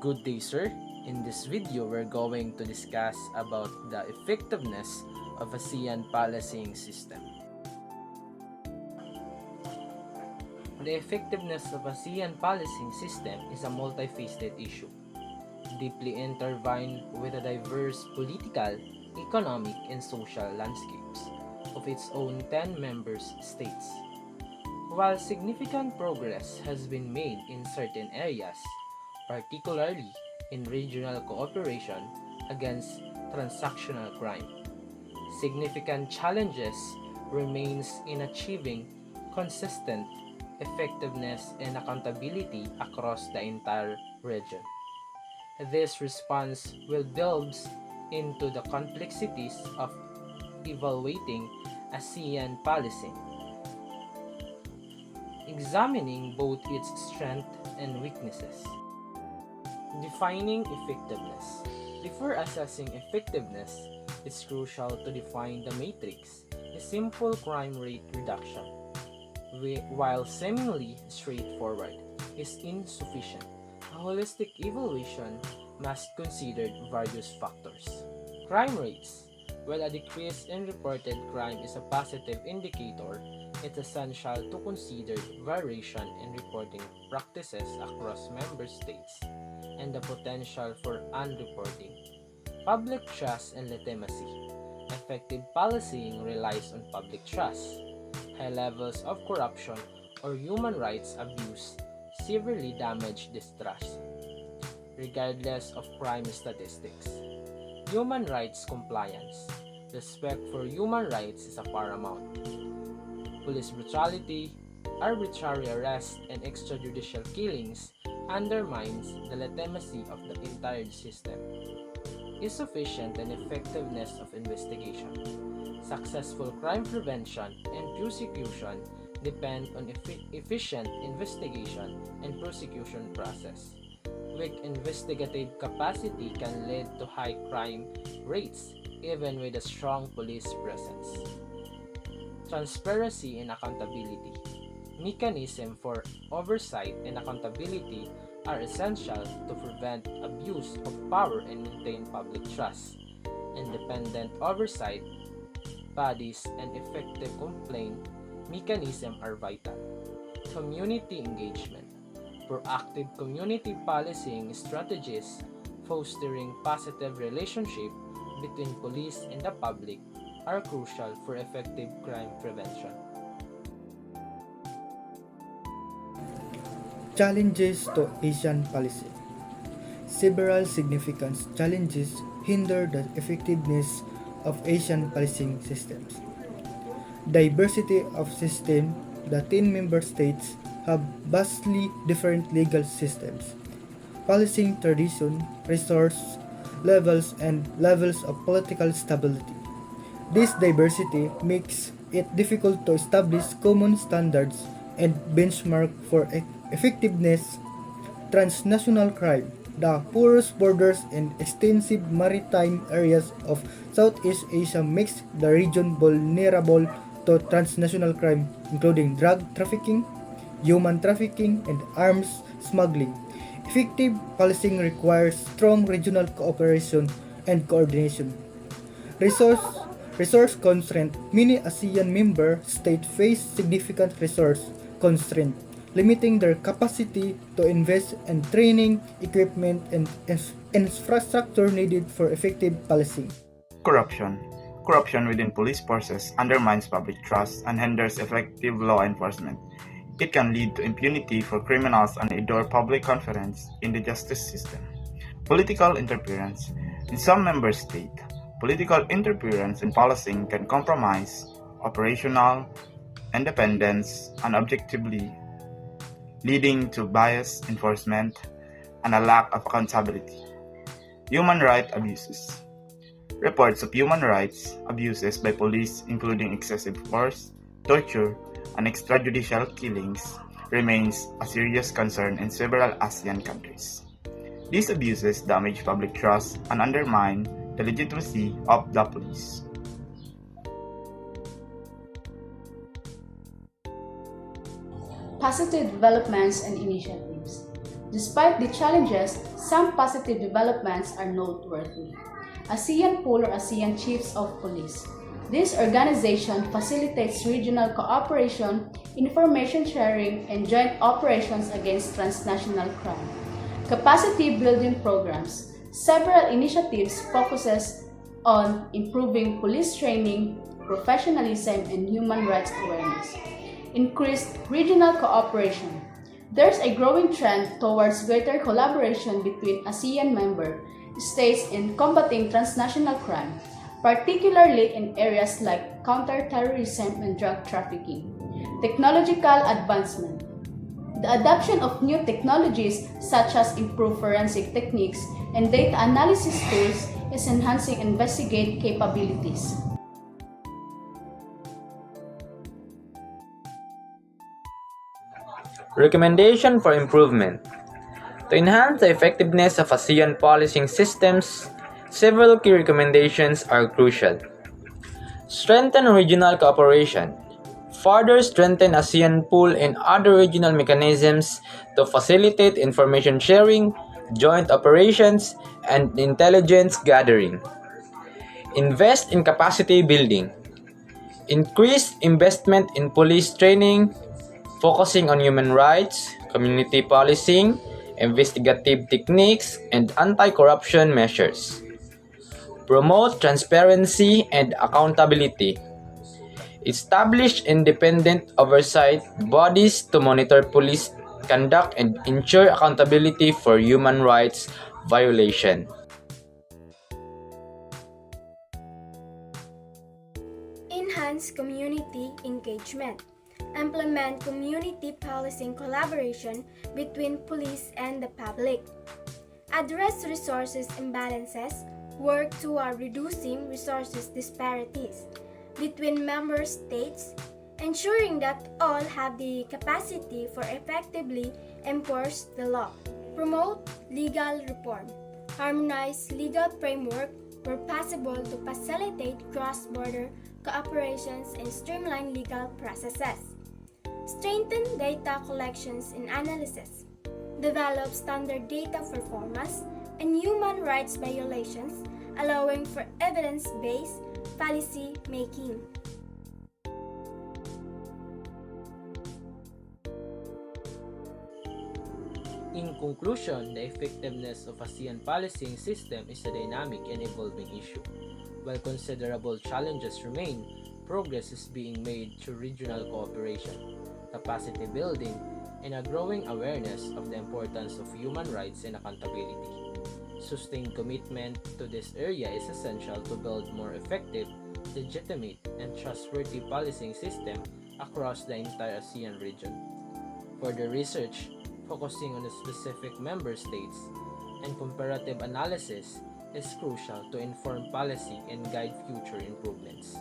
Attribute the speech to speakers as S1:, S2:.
S1: Good day, sir. In this video, we're going to discuss about the effectiveness of ASEAN policing system. The effectiveness of ASEAN policing system is a multifaceted issue, deeply intertwined with the diverse political, economic, and social landscapes of its own 10 member states. While significant progress has been made in certain areas, particularly in regional cooperation against transactional crime, significant challenges remains in achieving consistent effectiveness and accountability across the entire region. This response will delve into the complexities of evaluating ASEAN policing, examining both its strengths and weaknesses. Defining effectiveness. Before assessing effectiveness, it's crucial to define the matrix. A simple crime rate reduction, while seemingly straightforward, is insufficient. A holistic evaluation must consider various factors. Crime rates. While a decrease in reported crime is a positive indicator, it's essential to consider variation in reporting practices across member states and the potential for unreporting. Public trust and legitimacy. Effective policing relies on public trust. High levels of corruption or human rights abuse severely damage this trust, regardless of crime statistics. Human rights compliance. Respect for human rights is a paramount. Police brutality, arbitrary arrest, and extrajudicial killings undermines the legitimacy of the entire system. Insufficient and effectiveness of investigation. Successful crime prevention and prosecution depend on efficient investigation and prosecution process. Weak investigative capacity can lead to high crime rates even with a strong police presence. Transparency and accountability. Mechanisms for oversight and accountability are essential to prevent abuse of power and maintain public trust. Independent oversight bodies and effective complaint mechanisms are vital. Community engagement. Proactive community policing strategies fostering positive relationship between police and the public are crucial for effective crime prevention.
S2: Challenges to Asian policy. Several significant challenges hinder the effectiveness of Asian policing systems. Diversity of system. The 10 member states have vastly different legal systems, policing tradition, resource levels, and levels of political stability. This diversity makes it difficult to establish common standards and benchmark for effectiveness. Transnational crime. The porous borders and extensive maritime areas of Southeast Asia makes the region vulnerable to transnational crime, including drug trafficking, human trafficking, and arms smuggling. Effective policing requires strong regional cooperation and coordination. Resource Resource constraint. Many ASEAN member states face significant resource constraint, limiting their capacity to invest in training, equipment, and infrastructure needed for effective policing.
S3: Corruption. Corruption within police forces undermines public trust and hinders effective law enforcement. It can lead to impunity for criminals and endure public confidence in the justice system. Political interference. In some member states, political interference in policing can compromise operational independence and objectively, leading to biased enforcement and a lack of accountability. Human rights abuses. Reports of human rights abuses by police, including excessive force, torture, and extrajudicial killings, remains a serious concern in several ASEAN countries. These abuses damage public trust and undermine the legitimacy of the police.
S4: Positive developments and initiatives. Despite the challenges, some positive developments are noteworthy. ASEAN Pool or ASEAN Chiefs of Police. This organization facilitates regional cooperation, information sharing, and joint operations against transnational crime. Capacity building programs. Several initiatives focuses on improving police training, professionalism, and human rights awareness. Increased regional cooperation. There's a growing trend towards greater collaboration between ASEAN member states in combating transnational crime, particularly in areas like counterterrorism and drug trafficking. Technological advancement. The adoption of new technologies such as improved forensic techniques and data analysis tools is enhancing investigate capabilities.
S5: Recommendation for improvement. To enhance the effectiveness of ASEAN policing systems, several key recommendations are crucial. Strengthen regional cooperation. Further strengthen ASEAN pool and other regional mechanisms to facilitate information sharing, joint operations, and intelligence gathering. Invest in capacity building. Increase investment in police training, focusing on human rights, community policing, investigative techniques, and anti-corruption measures. Promote transparency and accountability. Establish independent oversight bodies to monitor police conduct and ensure accountability for human rights violation.
S6: Enhance community engagement. Implement community policing collaboration between police and the public. Address resources imbalances. Work toward reducing resources disparities between member states, ensuring that all have the capacity for effectively enforce the law. Promote legal reform. Harmonize legal framework where possible to facilitate cross-border cooperations and streamline legal processes. Strengthen data collections and analysis. Develop standard data for formas and human rights violations, allowing for evidence-based policy making.
S1: In conclusion, the effectiveness of ASEAN policing system is a dynamic and evolving issue. While considerable challenges remain, progress is being made through regional cooperation, capacity building, and a growing awareness of the importance of human rights and accountability. Sustained commitment to this area is essential to build more effective, legitimate, and trustworthy policing system across the entire ASEAN region. Further research, focusing on the specific member states, and comparative analysis is crucial to inform policy and guide future improvements.